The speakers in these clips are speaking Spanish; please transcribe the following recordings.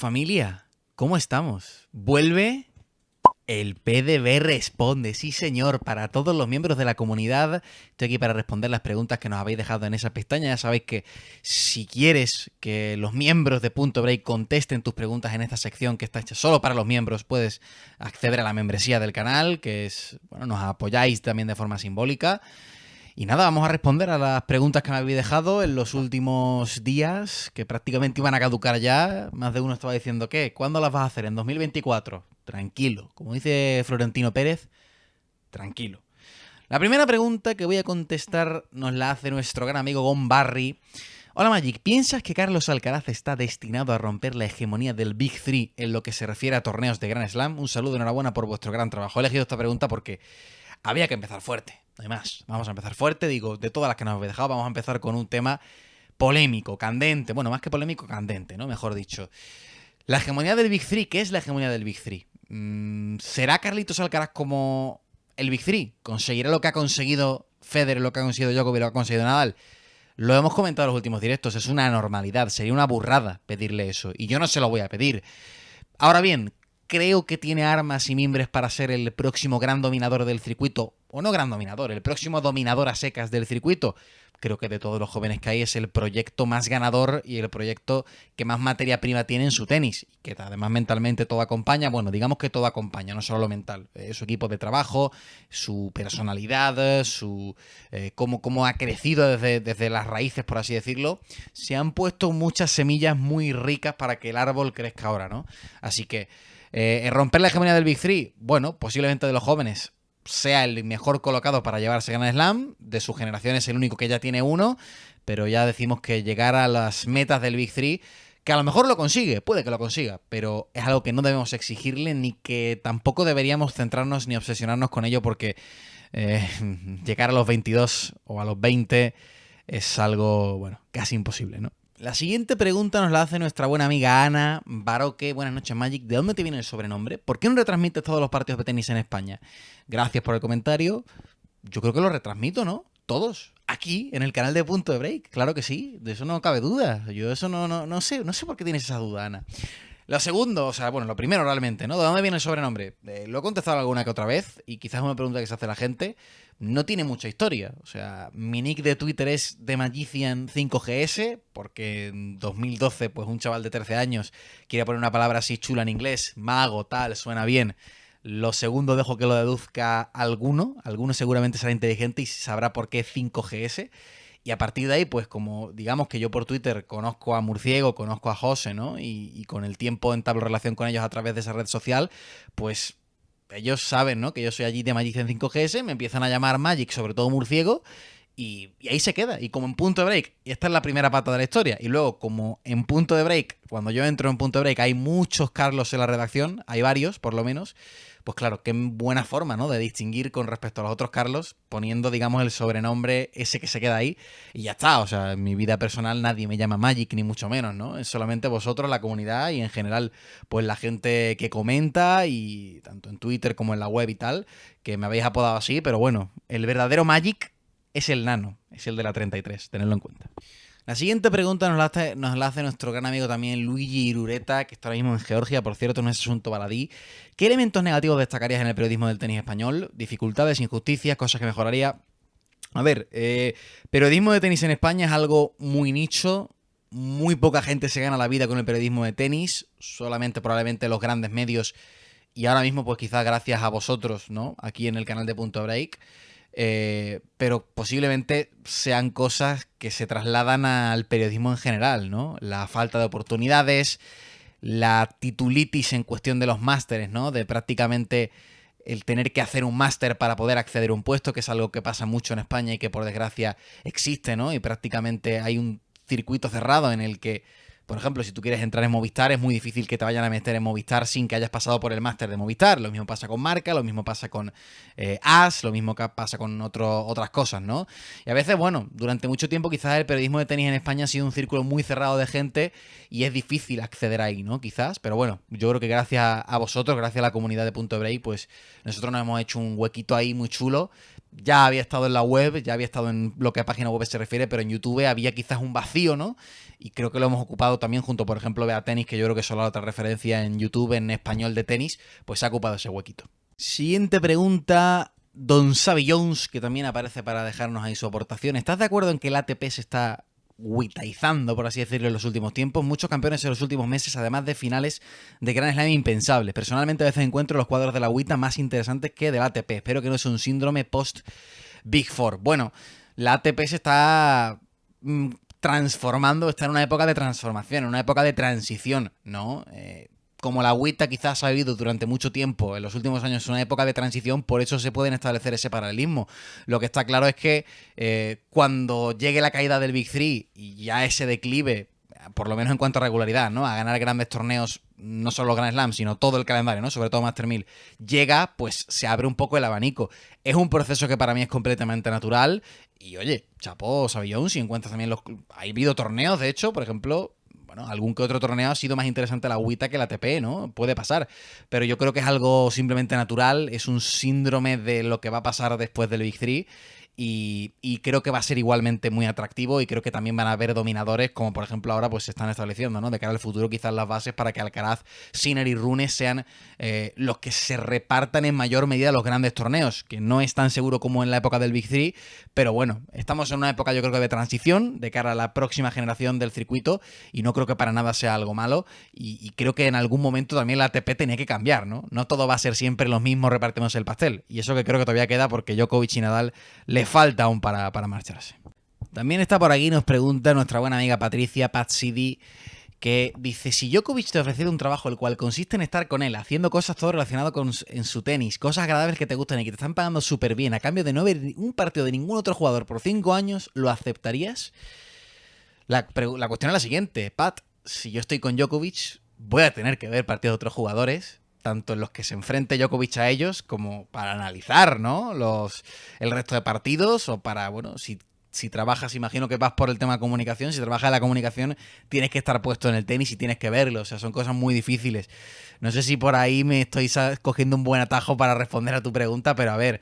Familia, ¿cómo estamos? Vuelve el PDB Responde, sí señor, para todos los miembros de la comunidad. Estoy aquí para responder las preguntas que nos habéis dejado en esa pestaña. Ya sabéis que si quieres que los miembros de Punto Break contesten tus preguntas en esta sección que está hecha solo para los miembros, puedes acceder a la membresía del canal, que es, bueno, nos apoyáis también de forma simbólica. Y nada, vamos a responder a las preguntas que me habéis dejado en los últimos días, que prácticamente iban a caducar ya. Más de uno estaba diciendo, ¿qué? ¿Cuándo las vas a hacer? ¿En 2024? Tranquilo. Como dice Florentino Pérez, tranquilo. La primera pregunta que voy a contestar nos la hace nuestro gran amigo Gon Barry. Hola Magic, ¿piensas que Carlos Alcaraz está destinado a romper la hegemonía del Big Three en lo que se refiere a torneos de Grand Slam? Un saludo, enhorabuena por vuestro gran trabajo. He elegido esta pregunta porque había que empezar fuerte. Además, vamos a empezar fuerte, digo, de todas las que nos habéis dejado, vamos a empezar con un tema polémico, candente, bueno, más que polémico, candente, ¿no? Mejor dicho. La hegemonía del Big Three, ¿qué es la hegemonía del Big Three? ¿Será Carlitos Alcaraz como el Big Three? ¿Conseguirá lo que ha conseguido Federer, lo que ha conseguido Djokovic, lo que ha conseguido Nadal? Lo hemos comentado en los últimos directos, es una anormalidad, sería una burrada pedirle eso, y yo no se lo voy a pedir. Ahora bien, creo que tiene armas y mimbres para ser el próximo gran dominador del circuito, o no gran dominador, el próximo dominador a secas del circuito. Creo que de todos los jóvenes que hay es el proyecto más ganador y el proyecto que más materia prima tiene en su tenis. Y que además mentalmente todo acompaña, bueno, digamos que todo acompaña, no solo lo mental. Su equipo de trabajo, su personalidad, cómo ha crecido desde las raíces, por así decirlo. Se han puesto muchas semillas muy ricas para que el árbol crezca ahora, ¿no? Así que romper la hegemonía del Big Three, bueno, posiblemente de los jóvenes sea el mejor colocado para llevarse Grand Slam, de su generación es el único que ya tiene uno, pero ya decimos que llegar a las metas del Big Three, que a lo mejor lo consigue, puede que lo consiga, pero es algo que no debemos exigirle ni que tampoco deberíamos centrarnos ni obsesionarnos con ello porque llegar a los 22 o a los 20 es algo, bueno, casi imposible, ¿no? La siguiente pregunta nos la hace nuestra buena amiga Ana Baroque. Buenas noches, Magic. ¿De dónde te viene el sobrenombre? ¿Por qué no retransmites todos los partidos de tenis en España? Gracias por el comentario. Yo creo que lo retransmito, ¿no? Todos. Aquí, en el canal de Punto de Break. Claro que sí. De eso no cabe duda. Yo eso no sé. No sé por qué tienes esa duda, Ana. Lo segundo, o sea, bueno, lo primero realmente, ¿no? ¿De dónde viene el sobrenombre? Lo he contestado alguna que otra vez y quizás es una pregunta que se hace la gente. No tiene mucha historia. O sea, mi nick de Twitter es TheMagician5GS porque en 2012, pues un chaval de 13 años quiere poner una palabra así chula en inglés, mago, tal, suena bien. Lo segundo dejo que lo deduzca alguno. Alguno seguramente será inteligente y sabrá por qué 5GS. Y a partir de ahí, pues como digamos que yo por Twitter conozco a Murciego, conozco a José, ¿no? Y con el tiempo entablo relación con ellos a través de esa red social, pues ellos saben, ¿no? Que yo soy allí de Magic en 5GS, me empiezan a llamar Magic, sobre todo Murciego, y ahí se queda. Y como en Punto de Break, y esta es la primera pata de la historia, y luego como en Punto de Break, cuando yo entro en Punto de Break, hay muchos Carlos en la redacción, hay varios, por lo menos, pues claro, qué buena forma, ¿no? De distinguir con respecto a los otros Carlos, poniendo, digamos, el sobrenombre ese que se queda ahí, y ya está. O sea, en mi vida personal nadie me llama Magic, ni mucho menos, ¿no? Es solamente vosotros, la comunidad, y en general, pues la gente que comenta, y tanto en Twitter como en la web y tal, que me habéis apodado así, pero bueno, el verdadero Magic es el nano, es el de la 33, tenedlo en cuenta. La siguiente pregunta nos la hace nuestro gran amigo también Luigi Irureta, que está ahora mismo en Georgia, por cierto, no es asunto baladí. ¿Qué elementos negativos destacarías en el periodismo del tenis español? Dificultades, injusticias, cosas que mejoraría. A ver, periodismo de tenis en España es algo muy nicho. Muy poca gente se gana la vida con el periodismo de tenis, solamente probablemente los grandes medios. Y ahora mismo, pues quizás gracias a vosotros, ¿no? Aquí en el canal de Punto Break. Pero posiblemente sean cosas que se trasladan al periodismo en general, ¿no? La falta de oportunidades, la titulitis en cuestión de los másteres, ¿no? De prácticamente el tener que hacer un máster para poder acceder a un puesto, que es algo que pasa mucho en España y que por desgracia existe, ¿no? Y prácticamente hay un circuito cerrado en el que, por ejemplo, si tú quieres entrar en Movistar, es muy difícil que te vayan a meter en Movistar sin que hayas pasado por el máster de Movistar. Lo mismo pasa con Marca, lo mismo pasa con As, lo mismo que pasa con otras cosas, ¿no? Y a veces, bueno, durante mucho tiempo quizás el periodismo de tenis en España ha sido un círculo muy cerrado de gente y es difícil acceder ahí, ¿no? Quizás, pero bueno, yo creo que gracias a vosotros, gracias a la comunidad de Punto Break, pues nosotros nos hemos hecho un huequito ahí muy chulo ya había estado en la web, ya había estado en lo que a página web se refiere, pero en YouTube había quizás un vacío, ¿no? Y creo que lo hemos ocupado también junto, por ejemplo, Vea Tenis, que yo creo que es solo la otra referencia en YouTube en español de tenis, pues ha ocupado ese huequito. Siguiente pregunta, Don Savi Jones, que también aparece para dejarnos ahí su aportación. ¿Estás de acuerdo en que el ATP se está witaizando, por así decirlo, en los últimos tiempos? Muchos campeones en los últimos meses, además de finales de Grand Slam impensables. Personalmente a veces encuentro los cuadros de la WTA más interesantes que del ATP. Espero que no sea un síndrome post Big Four. Bueno, la ATP se está transformando, está en una época de transformación, en una época de transición, ¿no? Como la WTA quizás ha vivido durante mucho tiempo, en los últimos años, una época de transición, por eso se pueden establecer ese paralelismo. Lo que está claro es que cuando llegue la caída del Big Three y ya ese declive, por lo menos en cuanto a regularidad, ¿no? A ganar grandes torneos, no solo los Grand Slam, sino todo el calendario, ¿no? Sobre todo Master 1000, llega, pues se abre un poco el abanico. Es un proceso que para mí es completamente natural. Y oye, chapó, Savillón, si encuentras también los... Ha habido torneos, de hecho, por ejemplo, bueno, algún que otro torneo ha sido más interesante la WTA que la ATP, ¿no? Puede pasar. Pero yo creo que es algo simplemente natural, es un síndrome de lo que va a pasar después del Big Three. Y creo que va a ser igualmente muy atractivo y creo que también van a haber dominadores como por ejemplo ahora pues se están estableciendo, ¿no? De cara al futuro quizás las bases para que Alcaraz, Sinner y Rune sean los que se repartan en mayor medida los grandes torneos, que no es tan seguro como en la época del Big Three, pero bueno, estamos en una época yo creo que de transición de cara a la próxima generación del circuito y no creo que para nada sea algo malo y creo que en algún momento también la ATP tenía que cambiar, ¿no? No todo va a ser siempre los mismos, repartimos el pastel y eso que creo que todavía queda porque Djokovic y Nadal le falta aún para marcharse. También está por aquí, nos pregunta nuestra buena amiga Patricia, Pat City, que dice, si Djokovic te ofreciera un trabajo el cual consiste en estar con él, haciendo cosas todo relacionado en su tenis, cosas agradables que te gustan y que te están pagando súper bien, a cambio de no ver un partido de ningún otro jugador por 5 años, ¿lo aceptarías? La cuestión es la siguiente, Pat, si yo estoy con Djokovic, voy a tener que ver partidos de otros jugadores, tanto en los que se enfrente Djokovic a ellos, como para analizar, ¿no? El resto de partidos, o para, bueno, si trabajas, imagino que vas por el tema de comunicación, si trabajas en la comunicación, tienes que estar puesto en el tenis y tienes que verlo, o sea, son cosas muy difíciles. No sé si por ahí me estoy cogiendo un buen atajo para responder a tu pregunta, pero a ver,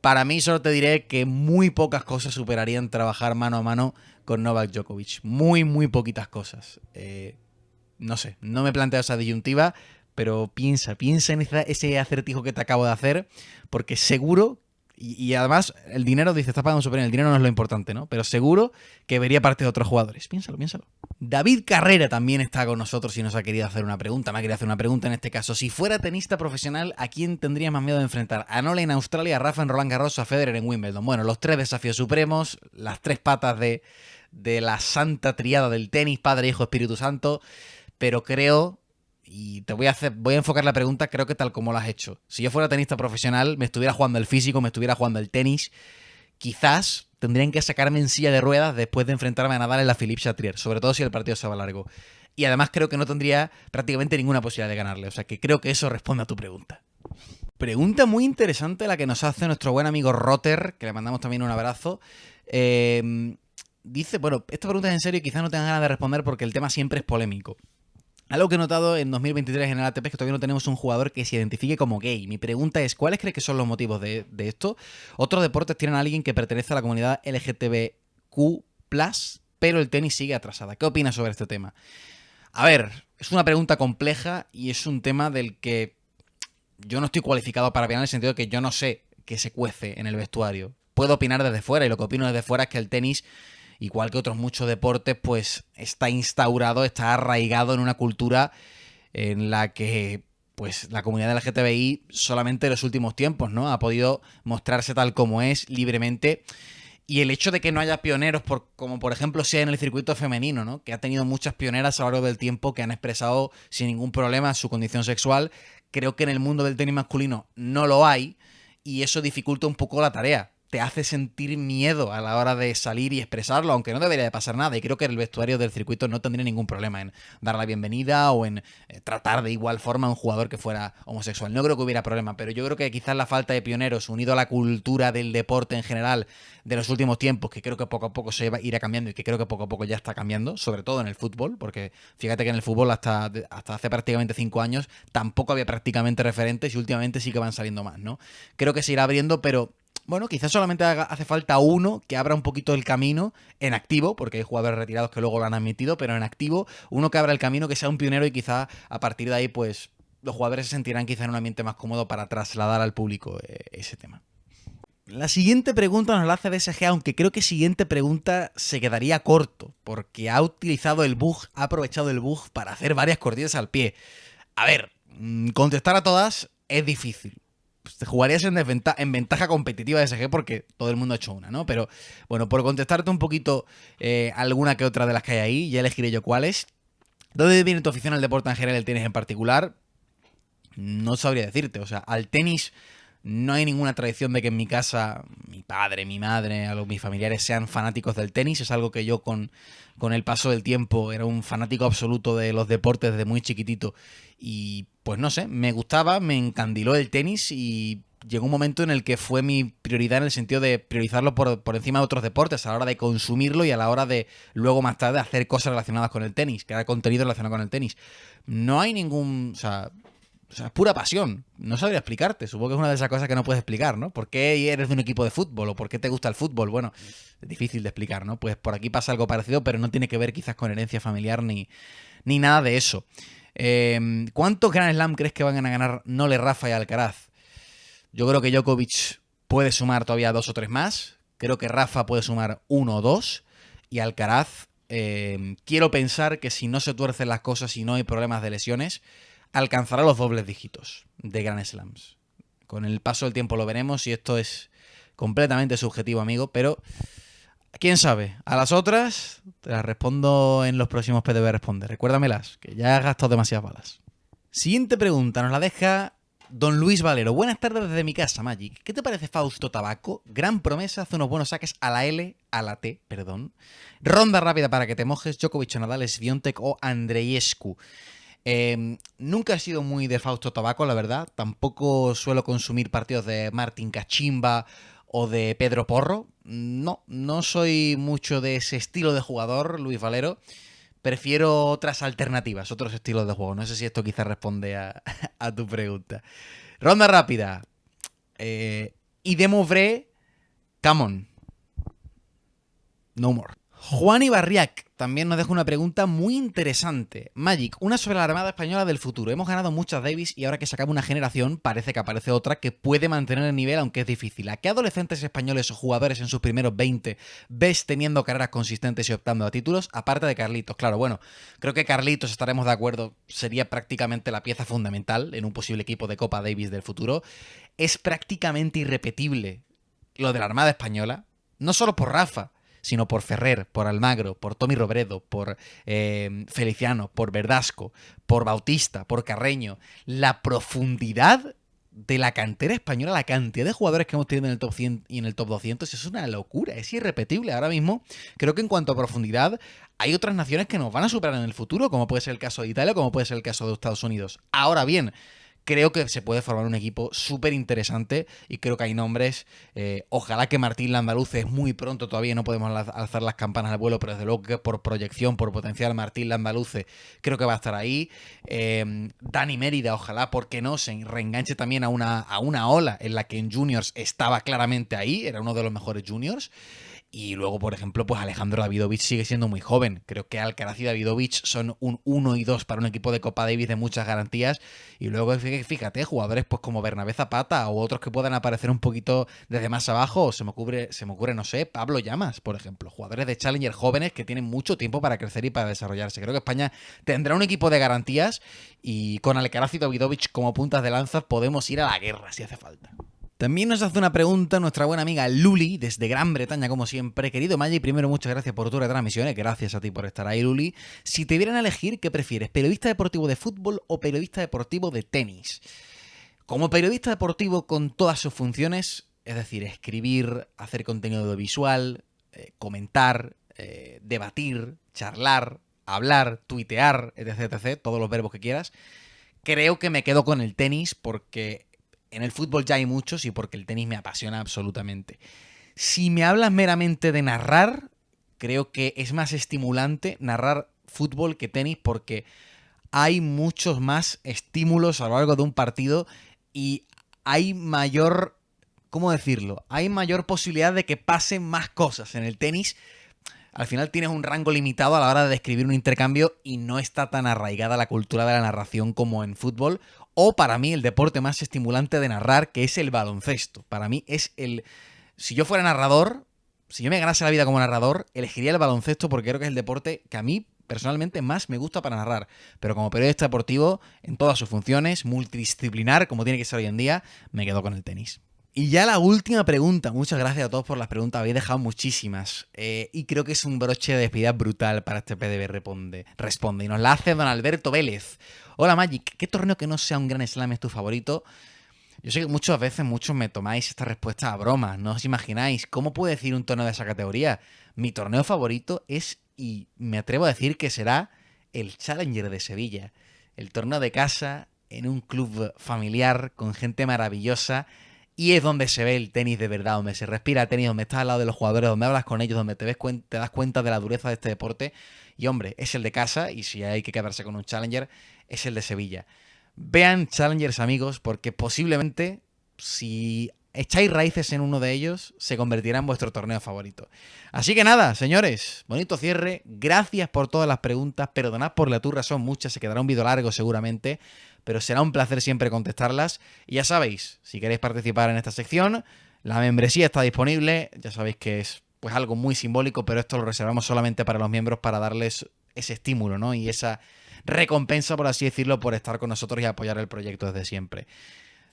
para mí solo te diré que muy pocas cosas superarían trabajar mano a mano con Novak Djokovic. Muy, muy poquitas cosas. No sé, no me planteo esa disyuntiva, pero piensa en ese acertijo que te acabo de hacer, porque seguro, y además el dinero, dice, estás pagando súper bien, el dinero no es lo importante, ¿no? Pero seguro que vería parte de otros jugadores. Piénsalo. David Carrera también está con nosotros y nos ha querido hacer una pregunta. Me ha querido hacer una pregunta en este caso. Si fuera tenista profesional, ¿a quién tendría más miedo de enfrentar? ¿A Nola en Australia, a Rafa en Roland Garros o a Federer en Wimbledon? Bueno, los 3 desafíos supremos, las 3 patas de la santa triada del tenis, Padre, Hijo, Espíritu Santo, pero creo, y voy a enfocar la pregunta, creo que tal como lo has hecho. Si yo fuera tenista profesional, me estuviera jugando el físico, me estuviera jugando el tenis, quizás tendrían que sacarme en silla de ruedas después de enfrentarme a Nadal en la Philippe Chatrier, sobre todo si el partido se va largo. Y además creo que no tendría prácticamente ninguna posibilidad de ganarle, o sea que creo que eso responde a tu pregunta. Pregunta muy interesante la que nos hace nuestro buen amigo Rotter, que le mandamos también un abrazo. Dice, bueno, esta pregunta es en serio y quizás no tengan ganas de responder porque el tema siempre es polémico. Algo que he notado en 2023 en el ATP es que todavía no tenemos un jugador que se identifique como gay. Mi pregunta es, ¿cuáles crees que son los motivos de esto? Otros deportes tienen a alguien que pertenece a la comunidad LGTBQ+, pero el tenis sigue atrasada. ¿Qué opinas sobre este tema? A ver, es una pregunta compleja y es un tema del que yo no estoy cualificado para opinar en el sentido de que yo no sé qué se cuece en el vestuario. Puedo opinar desde fuera y lo que opino desde fuera es que el tenis, igual que otros muchos deportes, pues está instaurado, está arraigado en una cultura en la que pues la comunidad LGTBI solamente en los últimos tiempos, ¿no? Ha podido mostrarse tal como es, libremente. Y el hecho de que no haya pioneros, como por ejemplo sea en el circuito femenino, ¿no? Que ha tenido muchas pioneras a lo largo del tiempo que han expresado sin ningún problema su condición sexual, creo que en el mundo del tenis masculino no lo hay y eso dificulta un poco la tarea. Te hace sentir miedo a la hora de salir y expresarlo, aunque no debería de pasar nada. Y creo que el vestuario del circuito no tendría ningún problema en dar la bienvenida o en tratar de igual forma a un jugador que fuera homosexual. No creo que hubiera problema, pero yo creo que quizás la falta de pioneros, unido a la cultura del deporte en general de los últimos tiempos, que creo que poco a poco se irá cambiando y que creo que poco a poco ya está cambiando, sobre todo en el fútbol, porque fíjate que en el fútbol hasta hace prácticamente 5 años tampoco había prácticamente referentes y últimamente sí que van saliendo más, ¿no? Creo que se irá abriendo, pero Bueno, quizás solamente hace falta uno que abra un poquito el camino en activo, porque hay jugadores retirados que luego lo han admitido, pero en activo, uno que abra el camino, que sea un pionero y quizás a partir de ahí, pues los jugadores se sentirán quizás en un ambiente más cómodo para trasladar al público ese tema. La siguiente pregunta nos la hace DSG, aunque creo que siguiente pregunta se quedaría corto, porque ha utilizado el bug, ha aprovechado el bug para hacer varias cortidas al pie. A ver, contestar a todas es difícil. Pues te jugarías en ventaja competitiva de SG porque todo el mundo ha hecho una, ¿no? Pero bueno, por contestarte un poquito alguna que otra de las que hay ahí, ya elegiré yo cuáles. ¿Dónde viene tu afición al deporte en general, el tenis en particular? No sabría decirte. O sea, al tenis no hay ninguna tradición de que en mi casa mi padre, mi madre, mis familiares sean fanáticos del tenis. Es algo que yo con el paso del tiempo era un fanático absoluto de los deportes desde muy chiquitito. Y pues no sé, me gustaba, me encandiló el tenis y llegó un momento en el que fue mi prioridad en el sentido de priorizarlo por encima de otros deportes a la hora de consumirlo y a la hora de luego más tarde hacer cosas relacionadas con el tenis, crear contenido relacionado con el tenis. No hay ningún... O sea, es pura pasión. No sabría explicarte. Supongo que es una de esas cosas que no puedes explicar, ¿no? ¿Por qué eres de un equipo de fútbol? ¿O por qué te gusta el fútbol? Bueno, es difícil de explicar, ¿no? Pues por aquí pasa algo parecido, pero no tiene que ver quizás con herencia familiar ni nada de eso. ¿Cuántos Grand Slam crees que van a ganar Nole, Rafa y Alcaraz? Yo creo que Djokovic puede sumar todavía 2 o 3 más. Creo que Rafa puede sumar 1 o 2. Y Alcaraz, quiero pensar que si no se tuercen las cosas y no hay problemas de lesiones, alcanzará los dobles dígitos de Grand Slams. Con el paso del tiempo lo veremos y esto es completamente subjetivo, amigo, pero quién sabe. A las otras te las respondo en los próximos PDB Responde. Recuérdamelas, que ya he gastado demasiadas balas. Siguiente pregunta nos la deja Don Luis Valero. Buenas tardes desde mi casa, Magic. ¿Qué te parece Fausto Tabaco? Gran promesa, hace unos buenos saques a la T, perdón. Ronda rápida para que te mojes, Djokovic, Nadal, Swiatek o Andreescu. Nunca he sido muy de Fausto Tabaco, la verdad. Tampoco suelo consumir partidos de Martín Cachimba o de Pedro Porro. No soy mucho de ese estilo de jugador, Luis Valero. Prefiero otras alternativas, otros estilos de juego. No sé si esto quizás responde a tu pregunta. Ronda rápida. Idemovre, come on. No more. Juan Ibarriac también nos deja una pregunta muy interesante. Magic, una sobre la Armada Española del futuro. Hemos ganado muchas Davis y ahora que se acaba una generación parece que aparece otra que puede mantener el nivel aunque es difícil. ¿A qué adolescentes españoles o jugadores en sus primeros 20 ves teniendo carreras consistentes y optando a títulos? Aparte de Carlitos. Claro, bueno, creo que Carlitos, estaremos de acuerdo, sería prácticamente la pieza fundamental en un posible equipo de Copa Davis del futuro. Es prácticamente irrepetible lo de la Armada Española, no solo por Rafa, sino por Ferrer, por Almagro, por Tommy Robredo, por Feliciano, por Verdasco, por Bautista, por Carreño. La profundidad de la cantera española, la cantidad de jugadores que hemos tenido en el top 100 y en el top 200, es una locura, es irrepetible. Ahora mismo, creo que en cuanto a profundidad, hay otras naciones que nos van a superar en el futuro, como puede ser el caso de Italia, como puede ser el caso de Estados Unidos. Ahora bien, creo que se puede formar un equipo súper interesante y creo que hay nombres. Ojalá que Martín Landaluce, es muy pronto todavía, no podemos alzar las campanas al vuelo, pero desde luego que por proyección, por potencial, Martín Landaluce creo que va a estar ahí. Dani Mérida, ojalá, porque no, se reenganche también a una ola en la que en Juniors estaba claramente ahí, era uno de los mejores Juniors. Y luego, por ejemplo, pues Alejandro Davidovich sigue siendo muy joven. Creo que Alcaraz y Davidovich son un 1 y 2 para un equipo de Copa Davis de muchas garantías. Y luego, fíjate, jugadores pues como Bernabé Zapata o otros que puedan aparecer un poquito desde más abajo. Se me ocurre, no sé, Pablo Llamas, por ejemplo. Jugadores de Challenger jóvenes que tienen mucho tiempo para crecer y para desarrollarse. Creo que España tendrá un equipo de garantías y con Alcaraz y Davidovich como puntas de lanza podemos ir a la guerra si hace falta. También nos hace una pregunta nuestra buena amiga Luli, desde Gran Bretaña, como siempre. Querido Maggi, primero muchas gracias por tu retransmisiones, gracias a ti por estar ahí, Luli. Si te dieran a elegir, ¿qué prefieres? ¿Periodista deportivo de fútbol o periodista deportivo de tenis? Como periodista deportivo con todas sus funciones, es decir, escribir, hacer contenido audiovisual, comentar, debatir, charlar, hablar, tuitear, etc, etc, todos los verbos que quieras, creo que me quedo con el tenis porque en el fútbol ya hay muchos y porque el tenis me apasiona absolutamente. Si me hablas meramente de narrar, creo que es más estimulante narrar fútbol que tenis porque hay muchos más estímulos a lo largo de un partido y hay mayor ¿cómo decirlo? Hay mayor posibilidad de que pasen más cosas. En el tenis, al final tienes un rango limitado a la hora de describir un intercambio y no está tan arraigada la cultura de la narración como en fútbol. O para mí el deporte más estimulante de narrar, que es el baloncesto. Para mí es el... Si yo fuera narrador, si yo me ganase la vida como narrador, elegiría el baloncesto porque creo que es el deporte que a mí personalmente más me gusta para narrar. Pero como periodista deportivo, en todas sus funciones, multidisciplinar, como tiene que ser hoy en día, me quedo con el tenis. Y ya la última pregunta. Muchas gracias a todos por las preguntas. Habéis dejado muchísimas. Y creo que es un broche de despedida brutal para este PDB Responde. Y nos la hace don Alberto Vélez. Hola Magic, ¿qué torneo que no sea un Gran Slam es tu favorito? Yo sé que muchas veces muchos me tomáis esta respuesta a broma. No os imagináis. ¿Cómo puedo decir un torneo de esa categoría? Mi torneo favorito es, y me atrevo a decir que será, el Challenger de Sevilla. El torneo de casa, en un club familiar, con gente maravillosa. Y es donde se ve el tenis de verdad, donde se respira el tenis, donde estás al lado de los jugadores, donde hablas con ellos, donde te das cuenta de la dureza de este deporte. Y hombre, es el de casa, y si hay que quedarse con un Challenger, es el de Sevilla. Vean Challengers, amigos, porque posiblemente, si echáis raíces en uno de ellos, se convertirá en vuestro torneo favorito. Así que nada, señores, bonito cierre. Gracias por todas las preguntas. Perdonad por la turra, son muchas. Se quedará un vídeo largo seguramente, pero será un placer siempre contestarlas. Y ya sabéis, si queréis participar en esta sección, la membresía está disponible. Ya sabéis que es pues algo muy simbólico, pero esto lo reservamos solamente para los miembros para darles ese estímulo, ¿no? Y esa recompensa, por así decirlo, por estar con nosotros y apoyar el proyecto desde siempre.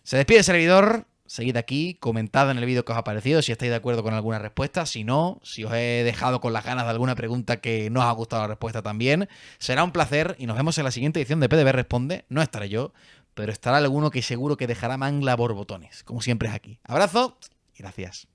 Se despide el servidor. Seguid aquí, comentad en el vídeo que os ha parecido, si estáis de acuerdo con alguna respuesta. Si no, si os he dejado con las ganas de alguna pregunta que no os ha gustado la respuesta también. Será un placer y nos vemos en la siguiente edición de PDB Responde. No estaré yo, pero estará alguno que seguro que dejará mangla borbotones, como siempre es aquí. Abrazo y gracias.